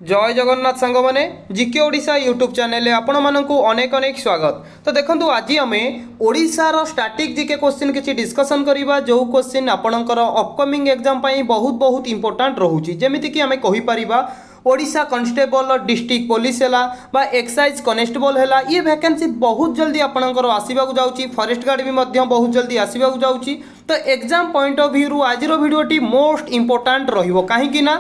जय जगन्नाथ सांग मैंने जिके ओडिशा यूट्यूब चैनल आपण मानक अनेक अनेक स्वागत। तो देखो आज आम ओडिशार स्टैटिक जिके क्वेश्चन किसी डिस्कसन करवा जो क्वेश्चन आपणकर अपकमिंग एग्जाम बहुत बहुत इंपोर्टाट रोचे जमीक आम कहीपर ओडिशा कॉन्स्टेबल डिस्ट्रिक्ट पुलिस है एक्साइज कनेस्टेबल है ये वैकेंसी बहुत जल्दी आपंकर आसवाक जाऊँगी फॉरेस्ट गार्ड भी बहुत जल्दी आसवाक जाऊँगी। तो एग्जाम पॉइंट ऑफ व्यू आज भिडियोटी मोस्ट इंपोर्टाट रही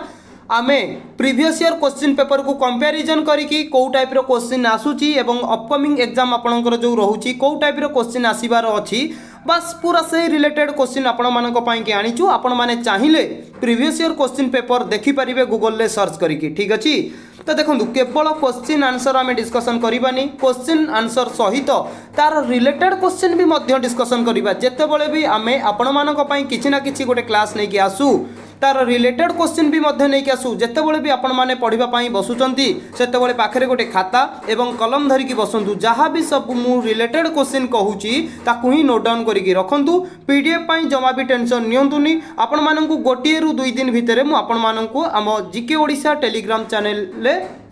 आमे प्रीवियस ईयर क्वेश्चन पेपर को कंपैरिजन करिकी कौ टाइप रो क्वेश्चन आसूची एवं अपकमिंग एग्जाम आपणकर जो रोची कौ टाइप रो क्वेश्चन आसीबार अछि बस पूरा से रिलेटेड क्वेश्चन आपण मानक पई के आनिचु। आपण माने चाहिए प्रीवियस ईयर क्वेश्चन पेपर देखि परिबे गूगल ले सर्च करिकी, ठीक अछि। तो देखो केवल क्वेश्चन आंसर आम डिस्कसन करवानी क्वेश्चन आंसर सहित तार रिलेटेड क्वेश्चन भी मध्य डिस्कसन करवा जितेबाला भी आम आपण मानक पई किछि ना किछि गोटे क्लास नहीं कि आसू तार रिलेटेड क्वेश्चन भी मध्य नहीं आसू जितेबाला भी आपण मैंने पढ़ाई बसुंट से पाखे गोटे खाता एवं कलम धरिकी बसतु जहाँ भी सब मु रिलेटेड क्वेश्चन कहूँ ताकू ही नोट डाउन करके रखु पीडीएफ जमा भी टेंशन नियंतुनी आपण मानक गोटे रु 2 दिन भितर मुझे आम जिके ओडिशा टेलीग्राम चैनल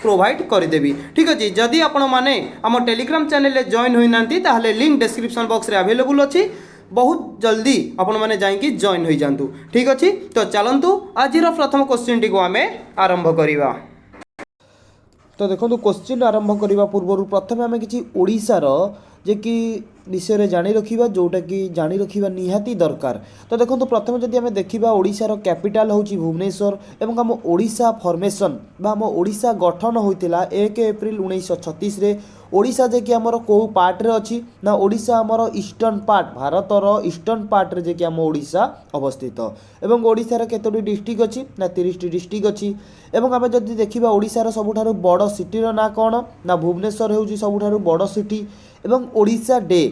प्रोवाइड करदेवी, ठीक अच्छे। जदि आपण मैंने आम टेलीग्राम चैनल जॉइन होना ताहले लिंक डिस्क्रिप्शन बॉक्स रे अवेलेबल अच्छी बहुत जल्दी आपण मैंने जाइए जॉइन हो जातु, ठीक अच्छे। तो चलतु आज प्रथम क्वेश्चन टी को आम आरंभ करवा। तो देखो क्वेश्चन आरंभ करने पूर्व प्रथम आम कि ओडिशार जे कि विषय जानी रखा जोटा कि जानी रखा निहाती दरकार। तो देखो प्रथम जदि आम देखा ओडिशार कैपिटाल हूँ भुवनेश्वर एवं आम ओडिशा फॉर्मेशन बा आम ओडिशा गठन होता 1 एप्रिल 1936 रे। ओडिशा जे कि आमर को पार्ट रे अच्छी ना ओडिशा आमर ईस्टर्न पार्ट भारतर ईस्टर्न पार्ट रे जे कि आम ओडिशा अवस्थित एवं ओडिशार केतोटी डिस्ट्रिक्ट अच्छी ना 30टी डिस्ट्रिक्ट अच्छी एवं आम जदि देखा ओडिशार सबुठारु बड़ सिटीर ना कौन ना भुवनेश्वर होउची सबुठारु बड़ सिटी एवं ओडिशा डे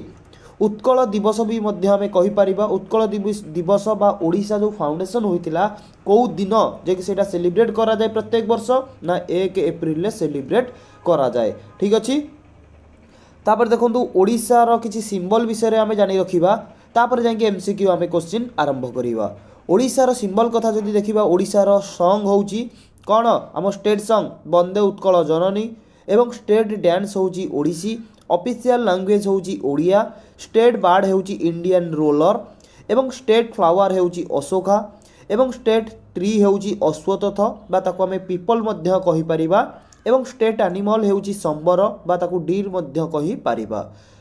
उत्कल दिवस भी आम कहीपर उत्कल दिवस बा ओडिशा जो फाउंडेशन होता कौ दिन जे कि सेटा सेलिब्रेट करा जाए प्रत्येक वर्ष ना 1 एप्रिल सेलिब्रेट करा जाए, ठीक अच्छे। तापर देखो ओडिशार किसी सिंबल विषय आम जानी रखा तापर जाकि एमसीक्यू आम क्वेश्चन आरंभ करवा। ओडिशार सिंबल कथा जदि देखा ओडिशार सॉन्ग होउची कौन आम स्टेट सॉन्ग वंदे उत्कल जननी एवं स्टेट डांस होउची ओडिसी ऑफिशियल लैंग्वेज होउची ओडिया स्टेट बार्ड होउची इंडियन रोलर एवं स्टेट फ्लावर होउची अशोका एवं स्टेट ट्री होउची अश्वत्थ बा ताको आम पीपल मध्य कहि परिबा एवं स्टेट एनिमल होउची संबर बा ताको डीर मध्य कहि परिबा।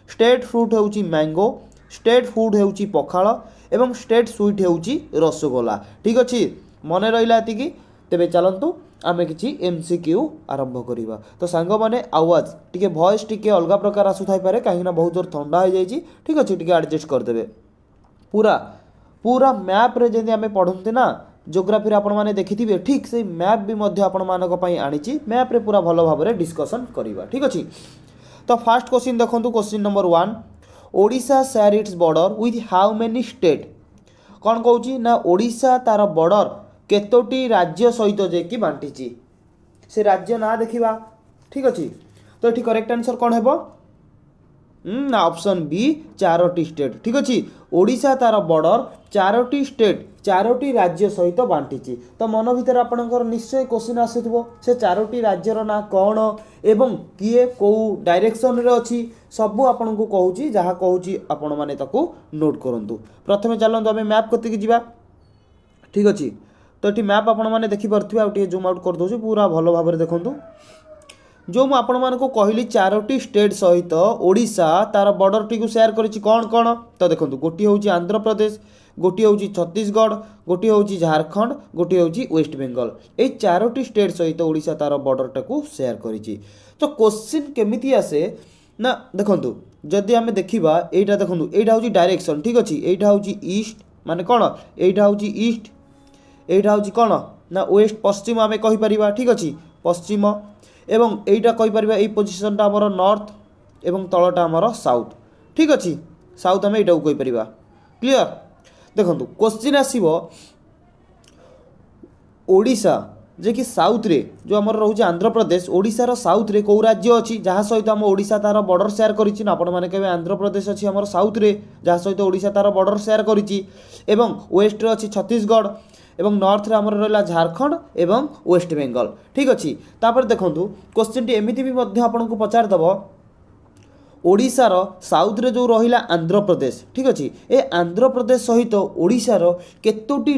स्टेट फ्रूट होउची मैंगो स्टेट फूड होउची पखाल एवं स्टेट स्वीट होउची रसगोला, ठीक अच्छे। मन रहा एतिकी तेबे चलतु आम कि एमसीक्यू आरंभ करवा। तो सांग मैंने आवाज टी वॉइस टी अलग प्रकार आसुथाई पारे कहीं बहुत जोर ठंडा हो जाए, ठीक अच्छे टी एडजस्ट करदे। पूरा पूरा मैप रे जब आम पढ़ते ना जोग्राफी आपण मैंने देखी ठीक से मैप भी आपण मानक आनी मैप रे पूरा भल भाव में डिस्कसन करवा, ठीक अच्छे। तो फास्ट क्वेश्चन देखो question number 1 Odisha share its border with how many state कौन कहूँ ना ओडिशा तार बॉर्डर केतोटी राज्य सहित जेकि बांटी से राज्य ना देखा, ठीक अच्छे। तो ये करेक्ट आंसर कौन है ना ऑप्शन बी 4टी स्टेट, ठीक अच्छे। ओडिशा तार बॉर्डर 4टी स्टेट 4टी राज्य सहित बांटी। तो मन भर आपंकर निश्चय क्वेश्चन आसुव से 4टी राज्यर ना कौन एवं किए कौ डायरेक्शन रे अच्छी सबू आपन को कहूँ जहाँ कहूँ आपण मैंने नोट करूँ। प्रथम चलते आम मैप कतिक जावा, ठीक अच्छे। तो ये मैप आपण मैंने देखिपे आउे जूम आउट कर दूसरी पूरा भल भाव में देखूँ जो मुझे आपण मानक कहली 4टी स्टेट सहित ओडिशा तार बॉर्डर टी शेयर करिछि कौन कौन। तो देखो गोटे हूँ आंध्र प्रदेश गोटे हूँ छत्तीसगढ़ गोटे हूँ झारखंड गोटे हूँ वेस्ट बेंगल ये 4टी स्टेट सहित ओडिशा तार बॉर्डर टाक शेयर करिछि। तो क्वेश्चन केमिति आसे ना देखो जदि आम देखा यहाँ देखो यहाँ हूँ डायरेक्शन, ठीक अच्छे। यहाँ हूँ ईस्ट माने कौन यहाँ हूँ ईस्ट यहाँ हूँ कौन ना वेस्ट पश्चिम आम कहीपर, ठीक अच्छे पश्चिम एवं यहीटा कहीपर ये पोजिशनटा आमर नॉर्थ एवं तलटा आमर साउथ, ठीक अच्छे साउथ आम यहाँ कहीपर क्लियर। देखो क्वेश्चन आसव ओडिशा जे कि साउथ रे जो आमर रोचे आंध्र प्रदेश ओडिशार साउथ रे कौ राज्य अच्छी जहाँ सहित आम ओडिशा तार बॉर्डर शेयर करिछि ना आपण माने कहबे आंध्र प्रदेश अच्छी आमर साउथ रे जहाँ सहित ओडिशा तार बॉर्डर शेयर करिछि एवं वेस्ट रे अच्छी छत्तीसगढ़ एवं नॉर्थ रे हमर रहला झारखंड एवं वेस्ट बेंगल ठीक अछि। तापर देखंतु क्वेश्चन टी एमिति भी मध्य आपनको पचार दबो ओडिशार साउथ रे जो रहिला आंध्र प्रदेश ठीक अछि ए आंध्र प्रदेश सहित ओडिशार केतोटी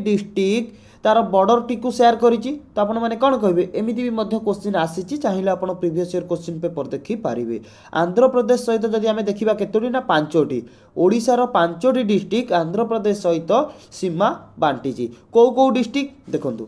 डिस्ट्रिक्ट तार बॉर्डर टी को शेयर करिछि तो आपण माने कोन कहबे एमिति भी मध्य क्वेश्चन आसीछि चाहिला आपण प्रीवियस ईयर क्वेश्चन पेपर देखि पारिबे। आंध्र प्रदेश सहित जदि आमे देखिबा केतोटी ना पांचोटी ओडिशार पांचोटी डिस्ट्रिक्ट आंध्र प्रदेश सहित सीमा बांटिछि को डिस्ट्रिक्ट देखंतु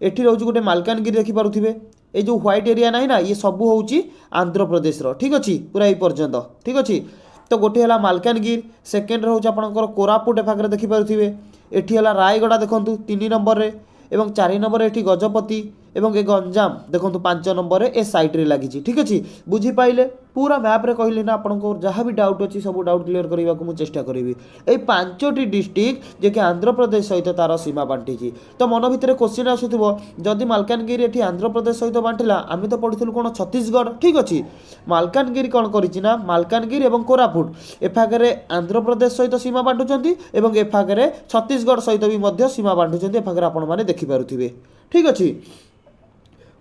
एठी रहउछि गोटे मालकानगिरी देखि पारुथिबे ए जो व्हाइट एरिया नाही ना ये सब होउछि आंध्र प्रदेश रो ठीक अछि पूरा ए पर्यंत ठीक अछि। तो गोटे हला मालकानगिरी सेकेंड रहउछि आपनकर कोरापुट एफागरे देखि पारुथिबे एठी हला रायगड़ा देखंतु 3 नंबर रे एवं 4 नंबर रे एठी गजपति एवं ए गंजाम देखंतु 5 नंबर रे ए साइट रे लागिछि ठीक अछि। बुझी पाइले पूरा मैप रे कहली ना आपनको जहाँ भी डाउट अछि सब डाउट क्लियर करबा को मु चेष्टा करिवि। ए पांचोटी डिस्ट्रिक्ट जे कि आंध्र प्रदेश सहित तार सीमा बांटिछि तो मन भितरे क्वेश्चन आसुथिबो जदि मालकानगिरी एठी आंध्र प्रदेश सहित बांटिला आमे तो पढिथलु कोन छत्तीसगढ़ ठीक अछि। मालकानगिरी कोन करिछि ना मालकानगिरी एवं कोरापुट एफागरे आंध्र प्रदेश सहित सीमा बांटुचंती एवं एफागरे छत्तीसगढ़ सहित भी मध्य सीमा बांटुचंती एफागरे आपण माने देखि पारुथिबे ठीक अछि।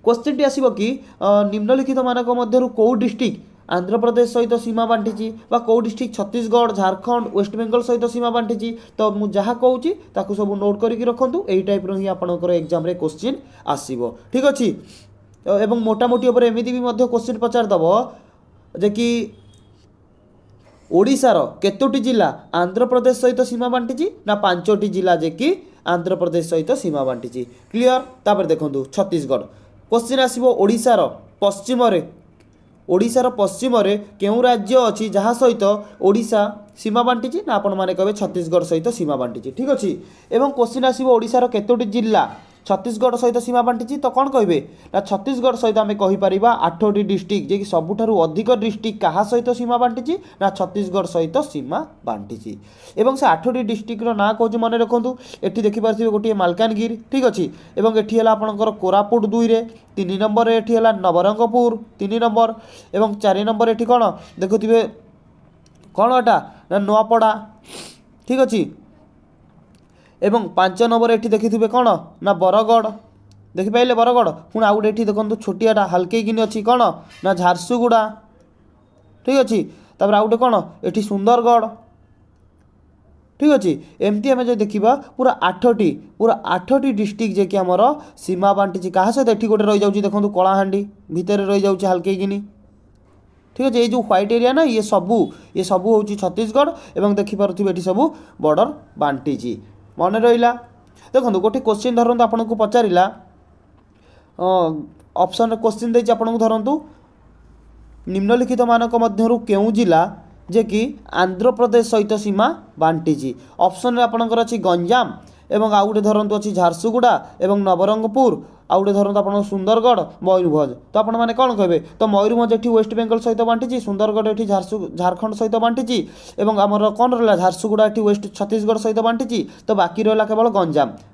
क्वेश्चन टी आसीबो कि निम्नलिखित मानक मध्यरु को डिस्ट्रिक्ट आंध्र प्रदेश सहित सीमा बांटिछि बा को डिस्ट्रिक्ट छत्तीसगढ़ झारखंड वेस्ट बेंगल सहित सीमा बांटिछि तो मु जहा कहूछि ताकू सब नोट करिकि रखंतु एई टाइप रो ही आपनकर एग्जाम रे क्वेश्चन आसीबो ठीक अछि। एवं मोटा मोटी ऊपर एमिति भी मध्य क्वेश्चन पचार दबो जे कि ओडिशार केतोटी जिला आंध्र प्रदेश सहित सीमा बांटिछि ना पांचोटी जिला जे कि आंध्र प्रदेश सहित सीमा बांटिछि क्लियर। तापर देखंतु छत्तीसगढ़ क्वेश्चन आसीबो ओडिशार पश्चिम रे केउ राज्य अछि जहा सहित ओडिशा सीमा बांटिछि ना आपण माने कहबे छत्तीसगढ़ सहित सीमा बांटिछि ठीक अछि। एवं क्वेश्चन आसीबो ओडिशार केतोटी जिला छत्तीसगढ़ सहित सीमा बांटिछि तो कोन कहबे ना छत्तीसगढ़ सहित आमे कहि परिबा 8टी डिस्ट्रिक्ट जे कि सबुठारु अधिक डिस्ट्रिक्ट कहा सहित सीमा बांटिछि ना छत्तीसगढ़ सहित सीमा बांटिछि। एवं से 8टी डिस्ट्रिक्ट रो ना कहूछि मने रखंतु एठी देखि पारथिबे गोटे मालकानगिरी ठीक अछि एवं एठी हला आपनकर कोरापुट 2 रे 3 नंबर रे एठी हला नवरंगपुर 3 नंबर एवं 4 नंबर एठी कोन देखुथिबे कोन एटा ना नोआपड़ा ठीक अछि एवं 5 नंबर एठी देखिथिबे कोन ना बरगढ़ देखि पाइले बरगढ़ पुणी आउ एठी देखंतु छोटियाटा हल्के किनि अछि कोन ना झारसुगुड़ा ठीक अछि। तापर आउटे कोन एठी सुंदरगढ़ ठीक अछि एमती हमें जो देखिबा पूरा 8टी डिस्ट्रिक्ट जे कि हमर सीमा बांटिछि कहा सहित एठी गोटे रहि जाउछि देखंतु कलाहांडी भितर रहि जाउछि हल्के किनि ठीक अछि। ये जो व्हाइट एरिया ना ये सबु होउछि छत्तीसगढ़ एवं देखि पारुथिबे एठी सबु बॉर्डर बांटिछि मन रहिला। देखो गोटे क्वेश्चन धरतु आपन को पचारिला ऑप्शन क्वेश्चन देछि आपन को धरतु निम्नलिखित मानक मध्यरु केउ जिला जे कि आंध्र प्रदेश सहित सीमा बांटिछि ऑप्शन रे आपनकर अछि गंजाम एवं आउ गोटे धरतु अछि झारसुगुड़ा एवं नवरंगपुर आउ गोटे धरतु आपन सुंदरगढ़ मयूरभंज तो आपण माने कोन कहबे तो मयूरभंज एठी वेस्ट बेंगल सहित बांटिछि सुंदरगढ़ एठी झारखंड सहित बांटिछि एवं हमर कोन रहला झारसुगुड़ा एठी वेस्ट छत्तीसगढ़ सहित बांटिछि तो बाकी रहला केवल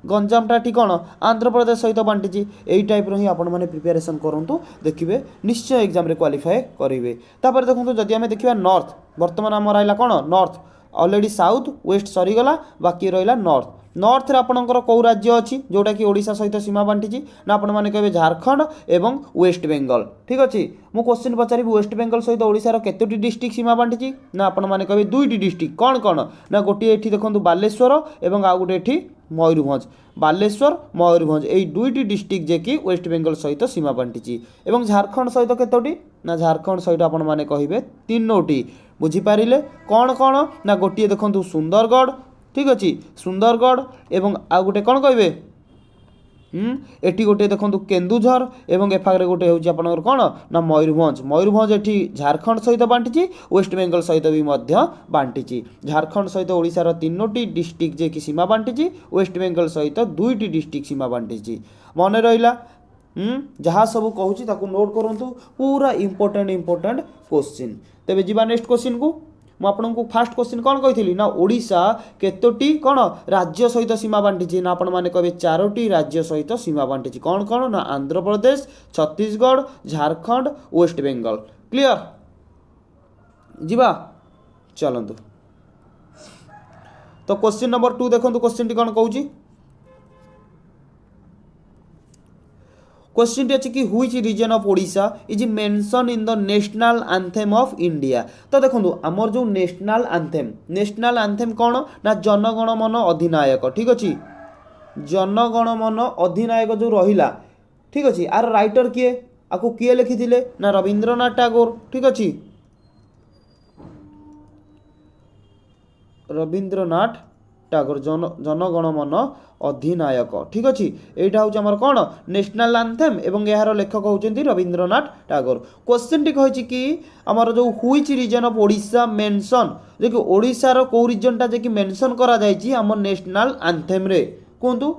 गंजामटा एठी कोन आंध्र प्रदेश सहित बांटिछि एई टाइप रो ही आपण माने प्रिपरेशन करंतु देखिबे निश्चय एग्जाम रे क्वालिफाई करिवे। तापर देखंतु जदि हमें देखिबा नॉर्थ वर्तमान हमर आइला कोन नॉर्थ ऑलरेडी साउथ वेस्ट सरी गला बाकी रहिला नॉर्थ रे आपनकर को राज्य अछि जोटा कि ओडिशा सहित सीमा बांटिछि ना आपण माने कहबे झारखंड एवं वेस्ट बेंगल ठीक अछि। मु क्वेश्चन पचारि वेस्ट बेंगल सहित ओडिशा रो केतोटी डिस्ट्रिक्ट सीमा बांटिछि ना आपण माने कहबे 2टी डिस्ट्रिक्ट कोन ना गोटी एठी देखंतु बालेश्वर एवं आ गोटे एठी मयूरभंज बालेश्वर मयूरभंज एई 2टी डिस्ट्रिक्ट जे कि वेस्ट बेंगल सहित सीमा बांटिछि एवं झारखंड सहित केतोटी ना झारखंड सहित आपण माने कहिबे 3टी बुझी पारिले कोन ना गोटी देखंतु सुंदरगढ़ ठीक अच्छी सुंदरगढ़ एवं आउ गोटे कौन कहे एटी गोटे देखो केन्दुझर एवं एफागरे गोटे हूँ आपंकर कौन ना मयूरभंज एटी झारखंड सहित बांटिछि वेस्ट बेंगल सहित भी बांटिछि झारखंड सहित ओडिशार 3टी डिस्ट्रिक्ट जे कि सीमा बांटिछि वेस्ट बेंगल सहित 2टी डिस्ट्रिक्ट सीमा बांटिछि मन रहिला जहाँ सब कहूँ ताकू नोट करंतु पूरा इंपोर्टेंट क्वेश्चन। तेबे जीवा नेक्स्ट क्वेश्चन को मु आपनको फास्ट क्वेश्चन कौन कही ना ओडिशा केतोटी कौन राज्य सहित सीमा बांटिछि ना आपण माने कहबे 4टी राज्य सहित सीमा बांटिछि कौन ना आंध्र प्रदेश छत्तीसगढ़ झारखंड वेस्ट बेंगल क्लियर जीवा चलंतु। तो क्वेश्चन नंबर 2 देखो क्वेश्चन टी कौन कहूँ क्वेश्चन टी अच्छी कि which region of Odisha is mention in the national anthem of India. तो देखो आमर जो नेशनल एंथेम कौन ना जनगण मन अधिनायक ठीक अच्छे जनगण मन अधिनायक जो रहिला ठीक अच्छे आर राइटर किए आपको किए लिखी ना रवींद्रनाथ टैगोर ठीक अच्छे रवींद्रनाथ टैगोर जनगण मन अधिनायक ठीक अच्छे यहाँ हूँ आमर कौन नेशनल एंथेम एवं यार लेखक होती रवींद्रनाथ टैगोर। क्वेश्चन टी कही कि आमर जो which region of Odisha mention जे कि ओडिशार कौ रीजनटा जे कि मेंशन करा जायछि आम नेशनल एंथेम रे कहतु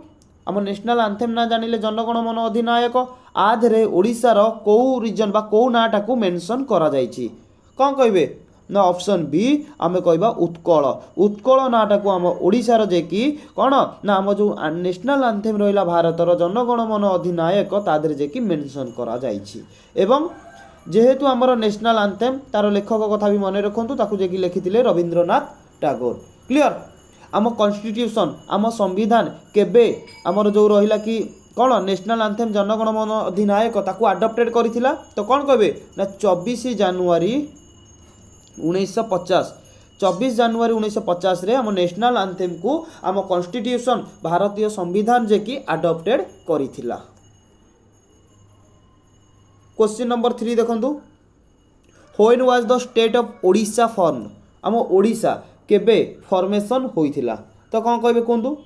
आम नेशनल एंथेम ना जानिले जनगण मन अधिनायक आधे ओडिशार कौ रीजन बा कौ नाटा को मेंशन करा जायछि कौन कहे ना ऑप्शन बी आम कहवा उत्कल उत्कल नाटा को आम ओडिशार जे कि कौन ना आम जो नेशनल एंथेम रहा भारतर जनगण मन अधिनायक तादर जे कि मेंशन करा जायछि एवं जेहेतु आमर नेशनल एंथेम तार लेखक कथा भी मन रखु ताकू जे कि लिखिथिले रवींद्रनाथ टैगोर। क्लियर आम कॉन्स्टिट्यूशन आम संविधान केबे आमर जो रहिला कि कौन नेशनल एंथेम जनगण मन अधिनायक ताकू अडॉप्टेड करिथिला तो कौन कहबे ना 24 जनवरी 1950 24 जनवरी 1950 रे आम नेशनल एंथेम को आम कॉन्स्टिट्यूशन भारतीय संविधान जे कि अडॉप्टेड करिथिला। क्वेश्चन नंबर 3 देखंतु when was the state of Odisha form आम ओडिशा केबे फॉर्मेशन होइथिला तो कौन कहबे कहतु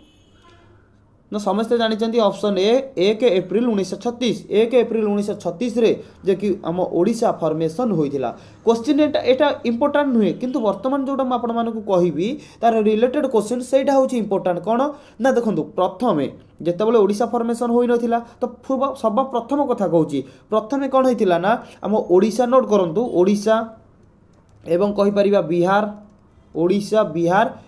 ना समस्ते जानी ऑप्शन ए 1 एप्रिल 1936 1 एप्रिल 1936 रे जे कि आम ओडिशा फॉर्मेशन होइथिला। क्वेश्चन एटा इंपोर्टेंट नुहे किंतु वर्तमान जोटा मैं आपण मानकु कहिबी तार रिलेटेड क्वेश्चन सेटा होची इंपोर्टेंट कौन ना देखंतु प्रथमे जेतेबेले ओडिशा फॉर्मेशन होई नथिला तो सब प्रथम कथा कहूची प्रथमे कौन होइथिला ना आम ओडिशा नोट करंतु ओडिशा एवं कहि परिबा बिहार ओडिशा बिहार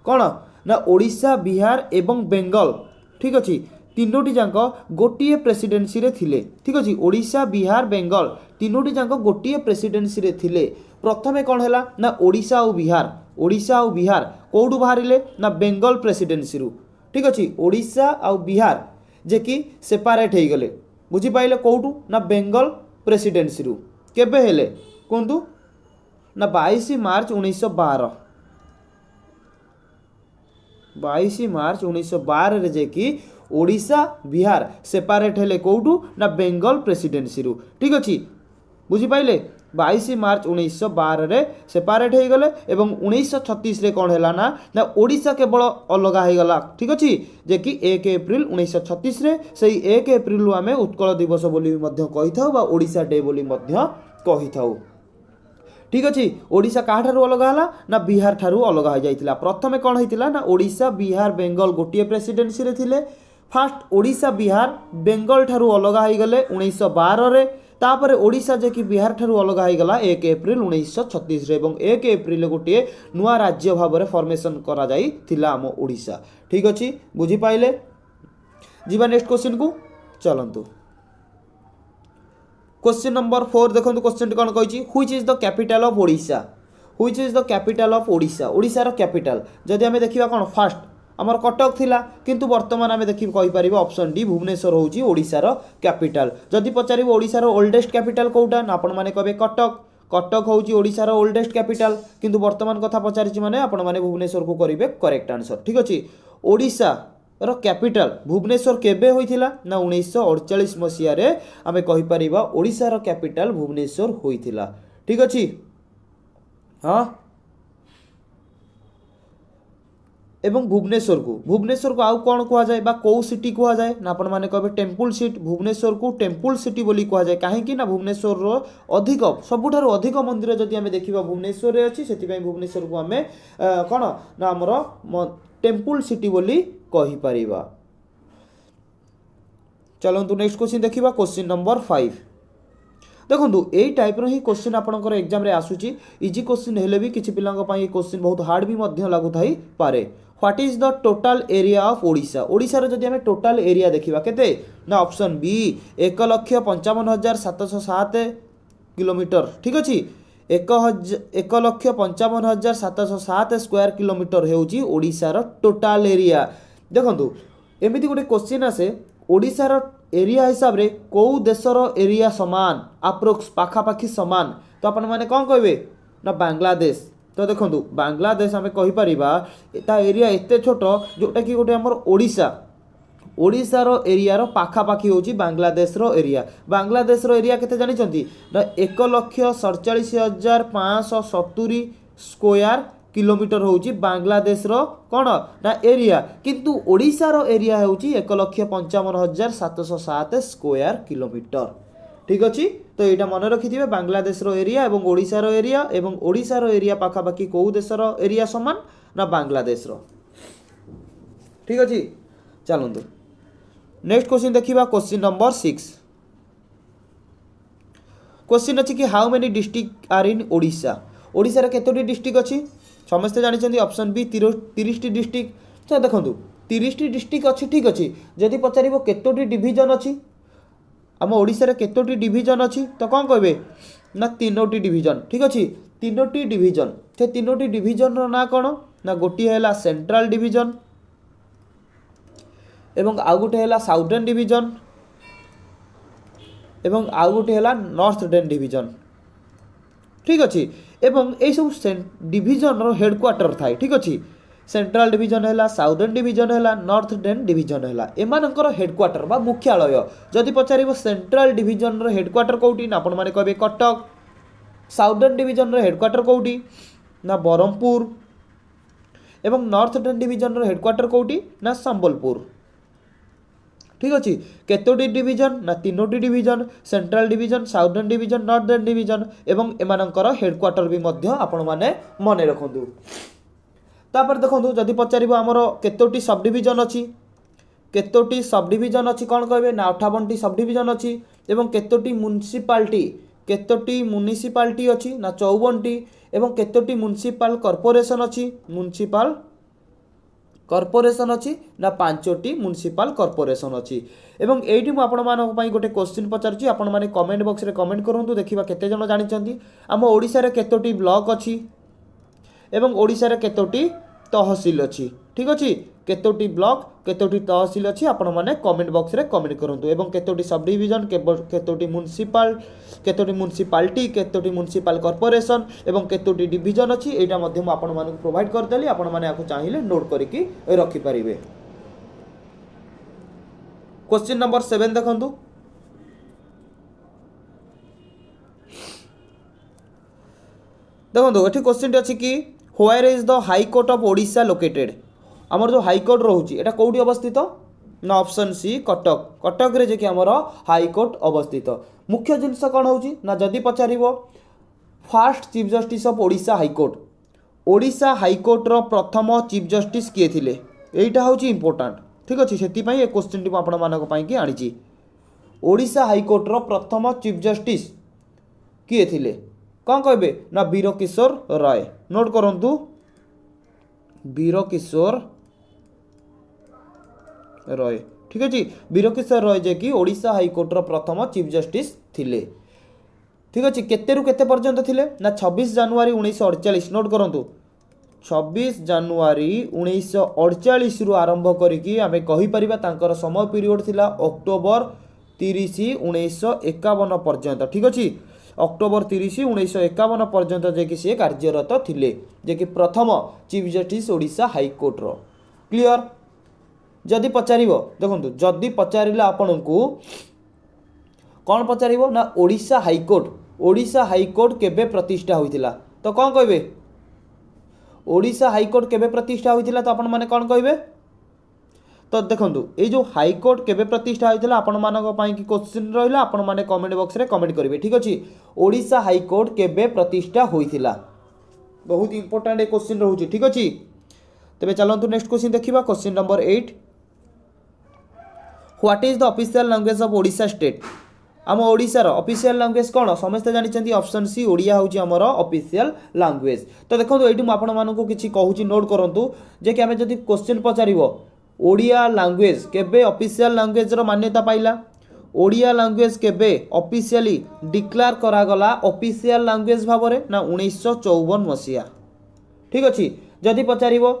कौन ना ओडिशा बिहार एवं बेंगल ठीक अच्छे तीनोटी जाक गोटे प्रेसिडेंसी रे थिले ठीक अच्छे ओडिशा बिहार बेंगल तीनोटी जाक गोटे प्रेसिडेंसी रे थिले प्रथमे कौन है ना ओडिशा और बिहार कौटू बाहरिले ना बेंगल प्रेसिडेंसी रु ठीक अच्छे ओडिशा और बिहार जे कि सेपारेट हो गले बुझीपाइले कौटू ना बेंगल प्रेसिडेंसी रु केबे हेले कहतु ना 22 मार्च 1912 22 मार्च 1912 रे जे कि ओडिशा बिहार सेपारेट हेले कौटू ना बेंगल प्रेसिडेंसी रु ठीक अच्छे बुझीपाइले 22 मार्च 1912 रे सेपारेट हो गले एवं 1936 रे कौन है ना ओडिशा केवल अलग हो गला ठीक अच्छे जे कि 1 एप्रिल 1936 रे सही 1 एप्रिल रु आमे उत्कल दिवस बोली मध्य कहि थाउ बा ओडिशा डे बोली मध्य कहि थाउ ठीक अच्छे ओडिशा क्या ठारू अलग है ना बिहार ठारू अलग हो जाइतिला प्रथमे कौन होइतिला ना ओडिशा बिहार बेंगल गोटे प्रेसिडेंसी रे थिले फास्ट ओडिशा बिहार बेंगल ठारू अलग हो गले 1912 रे तापर ओडिशा जे कि बिहार ठारू अलग हो गला 1 एप्रिल 1936 रे एवं 1 एप्रिल गोटे नुआ राज्य भाव में फॉर्मेशन करा जाइतिला आम ओडिशा ठीक अच्छे बुझी पाइले जीवा नेक्स्ट क्वेश्चन को चलंतु। क्वेश्चन नंबर 4 देखो क्वेश्चन कौन कही which is the capital of Odisha which is the capital of Odisha ओडिशार कैपिटल जदि आम देखा कौन फास्ट आमर कटक थिला किंतु वर्तमान आम देखि कहि परिबा ऑप्शन डी भुवनेश्वर होची ओडिशार कैपिटल जदि पचारिबो ओडिशार ओल्डेस्ट कैपिटल कोउटा ना आपण माने कहबे कटक कटक होची ओडिशार ओल्डेस्ट कैपिटल किंतु वर्तमान कथा पचारिछि माने आपण माने भुवनेश्वर को करिवे करेक्ट आंसर ठीक अछि ओडिशा रो कैपिटल भुवनेश्वर केबे होइथिला ना 1948 मसिया रे आमे कहि परिबा ओडिसा रो कैपिटल भुवनेश्वर होइथिला ठीक अछि हां एवं भुवनेश्वर को आउ कौन कह जाए कौ सिटी कह जाए ना आपण माने कहबे टेम्पल सिटी भुवनेश्वर को टेम्पल सिटी बोली कह जाए कहीं ना भुवनेश्वर रो अधिक सबुठारु अधिक मंदिर जदि आमे देखिबा भुवनेश्वर रे अछि सेति पई भुवनेश्वर को आमे कोन ना हमरो टेम्पल सिटी बोली कहि परिबा। चलंतु नेक्स्ट क्वेश्चन देखिबा क्वेश्चन नंबर 5 देखो यही टाइप रो ही क्वेश्चन आपनकर एग्जाम रे आसुची इजी क्वेश्चन हेले भी किछि पिलांग पई क्वेश्चन बहुत हार्ड भी मध्य लागु थाई पारे what is the total area of Odisha Odisha रो जदि हमें टोटल एरिया देखिबा केते ना ऑप्शन बी 1,55,707 किलोमीटर ठीक अछि 1,55,707 स्क्वायर किलोमीटर होउची ओडिशार टोटाल एरिया। देखंतु एमिति गोटे क्वेश्चन आसे ओडिशार एरिया हिसाब रे कौ देशर एरिया समान अप्रोक्स पाखापाखी समान, तो आपण माने कौन कहबे ना बांग्लादेश। तो देखंतु बांग्लादेश आमे कहि परिबा ता एरिया एते छोट जोटा कि गोटे हमर ओडिशा ओडिशार एरियार पाखापाखि होची बांग्लादेशर एरिया। बांग्लादेशर एरिया केते जानिचंती ना 1,47,570 स्क्वायर किलोमीटर होची बांग्लादेशर कौन ना एरिया, किंतु ओडिशार एरिया होची 1,55,707 स्क्वायर किलोमीटर। ठीक अच्छी, तो यहाँ मन रखिथे बांग्लादेशर एरिया और ओडिशार एरिया और ओडिशार एरिया पाखापाखि कौ देशर एरिया समान ना बांग्लादेशर। ठीक अच्छी, चलतु नेक्स्ट क्वेश्चन देखिबा। क्वेश्चन नंबर 6 क्वेश्चन अच्छी कि how many district are in Odisha. Odisha रे केतोटी डिस्ट्रिक्ट अच्छी समस्ते जानिछन्ती, ऑप्शन बी 30 डिस्ट्रिक्ट। तो देखंतु 30 डिस्ट्रिक्ट अच्छी, ठीक अच्छी। जदि पचारिबो केतोटी डिवीजन अच्छी आम ओडिशा रे केतोटी डिवीजन अच्छी, तो कौन कहबे ना 3टी डिवीजन। ठीक अच्छी, 3टी डिवीजन। से 3टी डिवीजन ना कौन ना गोटे है सेंट्रल डिवीजन एवं आउ गोटे है साउथर्न डिवीजन एवं आउ गोटे है नॉर्थर्न डिवीजन। ठीक अच्छी, एवं यही सब डिवीजन हेडक्वार्टर थाए। ठीक अच्छी, सेंट्रल डिवीजन है, साउथर्न डिवीजन है, नॉर्थर्न डिवीजन है, एमानकर हेडक्वार्टर बा मुख्यालय। जदि पचार सेंट्रल डिवीजन हेडक्वार्टर कौटी ना आपण माने कहबे कटक। साउथर्न डिवीजन हेडक्वार्टर कौटी ना बरहमपुर एवं नॉर्थर्न डिवीजन हेडक्वार्टर कौटी ना संबलपुर। ठीक अच्छी, केतोटी डिवीजन ना 3टी division, central division, southern division, northern division एवं एमानकर हेडक्वार्टर भी मध्य आपण माने मने रखंतु। तापर देखंतु जदि पचारिबो हमरो केतोटी सब डिवीजन अछि, केतोटी सब डिवीजन अछि कोन कहबे ना 58टी सब डिवीजन अछि एवं केतोटी म्युनिसिपालिटी अछि ना 54टी एवं केतोटी म्युनिसिपल कॉर्पोरेशन अछि ना 5टी म्युनिसिपल कॉर्पोरेशन अछि। एवं एइठी मु आपण मानक पई गोटे क्वेश्चन पचारछि, आपण माने कमेंट बॉक्स रे कमेंट करंतु, देखिबा केते जण जानिचंती हम ओडिसा रे केतोटी ब्लॉक अछि एवं ओडिसा रे केतोटी तहसील अछि। ठीक अछि, केतोटी ब्लॉक केतोटी तहसील अछि आपण माने कमेंट बॉक्स रे कमेंट करंतु एवं केतोटी सब डिवीजन केतोटी म्युनिसिपालिटी केतोटी म्युनिसिपल कॉर्पोरेशन एवं केतोटी डिवीजन अछि एटा मध्ये मु आपण मानक प्रोवाइड कर देली, आपण माने आकु चाहिले नोट करिकि रखि परिबे। क्वेश्चन नंबर 7 देखंतु। देखो ये क्वेश्चन अच्छी कि where is the high court of Odisha located. आमर जो हाई कोर्ट रोचे एटा कौटी अवस्थित ना ऑप्शन सी कटक। कटक रे जे कि आमर हाई कोर्ट अवस्थित। मुख्य जिनस कौन होची ना जदि पचारिबो first chief justice of Odisha high court, Odisha high court रो प्रथम चीफ जस्टिस किए थिले एटा होची इंपोर्टेंट। ठीक अच्छे, से ए क्वेश्चन टी आपण मानक पई कि आनिची। ओडिशा हाई कोर्ट रो प्रथम चीफ जस्टिस किए थिले कौन कहबे ना वीरकिशोर राय। नोट करंतु वीरकिशोर राय। ठीक अच्छे, वीरकिशोर राय जे कि ओडिशा हाई कोर्ट रो प्रथम चीफ जस्टिस थिले। ठीक अच्छे, केते रु केते पर्यंत थिले ना 26 जनवरी 1948। नोट करंतु 26 जनवरी 1948 रु आरंभ करिकी आमे कहि परिबा तांकर समय पीरियड थिला अक्टोबर 30 1951 पर्यंत। ठीक अच्छे, अक्टोबर 30 1951 पर्यंत जे कि से कार्यरत थिले, जे कि प्रथम chief justice Odisha high court रो। क्लियर। जदि पचारिबो देखंतु जदि पचारिला आपनकु कौन पचारिबो ना ओडिशा हाई कोर्ट केबे प्रतिष्ठा होइतिला, तो कौन कहबे ओडिशा हाई कोर्ट केबे प्रतिष्ठा होइतिला, तो आपण माने कौन कहबे। तो देखंतु ए जो हाई कोर्ट केबे प्रतिष्ठा होइतिला आपण मानक पई कि क्वेश्चन रहिला, आपण माने कमेंट बॉक्स रे कमेंट करिवे। ठीक अछि, ओडिशा हाई कोर्ट केबे प्रतिष्ठा होइतिला, बहुत इंपोर्टेंट ए क्वेश्चन रहउची। ठीक अछि, तबे चलंतु नेक्स्ट क्वेश्चन देखिबा। Question number 8 what is the official language of Odisha state. आम ओडिशा रो ऑफिशियल लैंग्वेज कौन समस्त जानिचंती, ऑप्शन सी ओडिया होची हमर ऑफिशियल लैंग्वेज। तो देखंतु एठी म आपण मानकु किछि कहूची, नोट करंतु जे कि हमें जदि क्वेश्चन पचारिबो ओडिया लैंग्वेज केबे ऑफिशियल लैंग्वेज रो मान्यता पाइला, ओडिया लैंग्वेज केबे ऑफिशियली डिक्लेयर करागला ऑफिशियल लैंग्वेज भाव में ना 1954 मसीहा। ठीक अच्छे जदि पचारिबो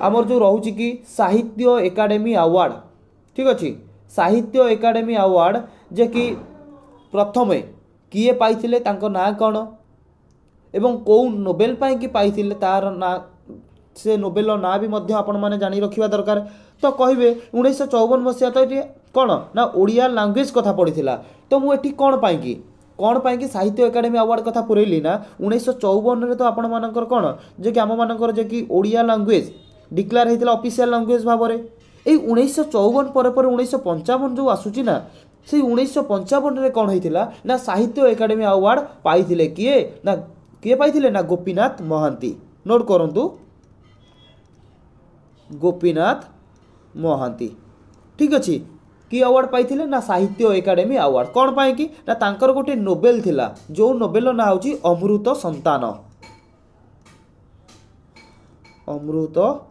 आमर जो रोचे कि साहित्य एकाडेमी अवार्ड। ठीक अच्छे साहित्य एकाडेमी अवार्ड जे कि प्रथम किए पाइथिले तांको ना कौन एवं कौ नोबेल पाई कि पाइथिले तार ना से नोबेल ना भी मध्य आपण माने जानी रखिबा दरकार। तो कहिबे 1954 मसीहा तो ये कौन ना ओडिया लैंग्वेज कथा पड़ीथिला। तो मु एठी कौन पाई कि साहित्य एकाडेमी अवार्ड कथा पुरैली ना 1954 रे तो आपण मानकर कौन जे कि आम मानकर जे कि ओडिया लैंग्वेज डिक्लेयर होता ऑफिशियल लैंग्वेज भाव में यही 1954 पर 1955 जो आसूची ना से 1955 रे कौन होता ना साहित्य एकाडेमी अवार्ड पाइथिले किए पाइथिले ना गोपीनाथ महांती। नोट करंतु गोपीनाथ महांती। ठीक अच्छे कि अवार्ड पाइथिले ना साहित्य एकाडेमी अवार्ड कौन पाई कि ना तांकर गोटे नोबेल थिला जो नोबेल ना होची अमृत संतान। अमृत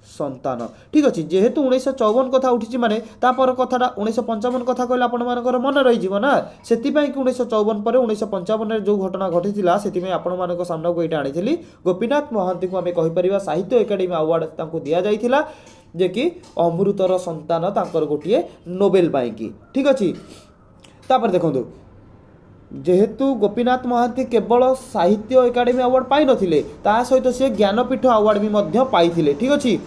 संतान। ठीक अच्छे जेहेतु 1954 कथा उठी माने तापर कथाटा 1955 कथा कहले आपण मानकर मन रही ना से कि 1954 पर 1955 रे जो घटना घटी से आपण मान सामना को ये आनी गोपीनाथ महांती को आम कहीपर साहित्य एकाडेमी अवार्ड तांको दिया जाइथिला जे कि अमृतर संतान तांकर गोटे नोबेल पाई। ठीक अच्छे तापर देखो जेहेतु गोपीनाथ महांती केवल साहित्य एकाडेमी अवार्ड पाई नथिले ता सहित से ज्ञानपीठ अवार्ड भी मध्य पाइथिले। ठीक अच्छे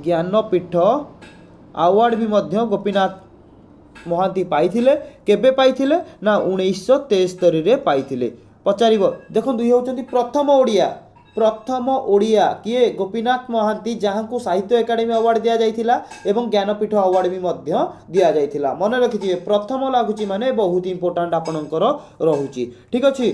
ज्ञानपीठ अवार्ड भी मध्य गोपीनाथ महांती पाइथिले केबे पाइथिले ना 1973 रे पाइथिले। पचारिबो देखंतु ये होचंती प्रथम ओडिया किए गोपीनाथ महांती जहाँ को साहित्य एकाडेमी अवार्ड दिया जाइथिला एवं ज्ञानपीठ अवार्ड भी मध्य दिया जाइथिला। मन रखिथिबे प्रथम लागुची माने बहुत इंपोर्टेंट आपणकर रहुची। ठीक अच्छे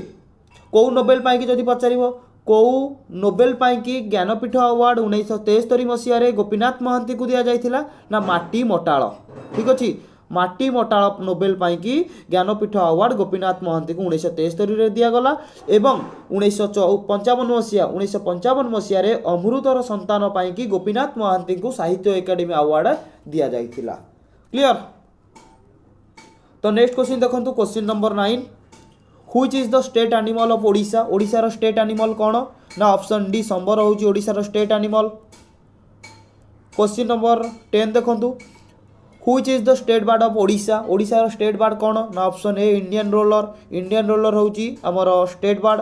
कौ नोबेल पाई कि जदि पचारिबो कौ नोबेल पाई कि ज्ञानपीठ अवार्ड 1973 मसीह रे गोपीनाथ महांती को दिया जाइथिला ना माटी मोटाळ। ठीक अच्छे माटी मोटाळ नोबेल पाई कि ज्ञानपीठ अवार्ड गोपीनाथ महांती को 1973 रे दिया गला एवं 1955 मसीह रे अमृतर संतान पाई कि गोपीनाथ महांती को साहित्य एकाडेमी अवार्ड दिया जाइथिला। क्लियर। तो नेक्स्ट क्वेश्चन देखंतु question number 9 which is the state animal of Odisha. ओडिशार स्टेट एनिमल कौन ना ऑप्शन डी संबर होची ओडिशार स्टेट एनिमल। क्वेश्चन नंबर 10 देखंतु which is the state bird of Odisha. ओडिशार स्टेट बर्ड कौन ना ऑप्शन ए इंडियन रोलर होची हमर state bird.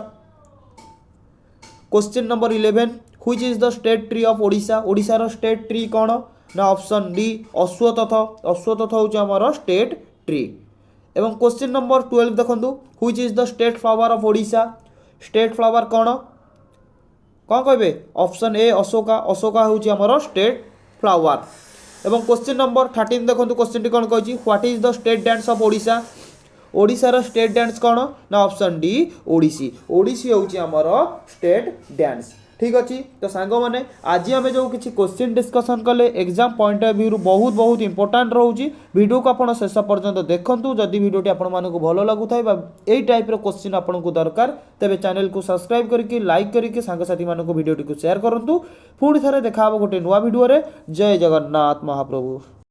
Question number 11 which is the state tree of Odisha. ओडिशार स्टेट ट्री कौन ना ऑप्शन डी अश्वत्थ होची हमर स्टेट ट्री। एवं क्वेश्चन नंबर 12 देखंतु which is the state flower of Odisha. State flower कौन कहबे ऑप्शन ए अशोका होची हमर स्टेट फ्लावर। एवं क्वेश्चन नंबर 13 देखंतु क्वेश्चन टी कौन कहछि what is the state dance of Odisha. ओडिशार स्टेट डांस कौन ना ऑप्शन डी ओडिसी होची हमर स्टेट डांस। ठीक अच्छे तो सांग मैंने आज आम जो किसी क्वेश्चन डिस्कसन कले एग्जाम पॉइंट ऑफ व्यू बहुत इंपोर्टेंट रोचे वीडियो को आप शेष पर्यंत देखूँ। जदि वीडियोटी आपको भल लगुता है टाइप क्वेश्चन आपको दरकार तेरे चैनल को सब्सक्राइब करके लाइक करके सांगसाथी मानक वीडियोटी को शेयर करूँ। पुणी थे देखा गोटे नुआ वीडियो। जय जगन्नाथ महाप्रभु।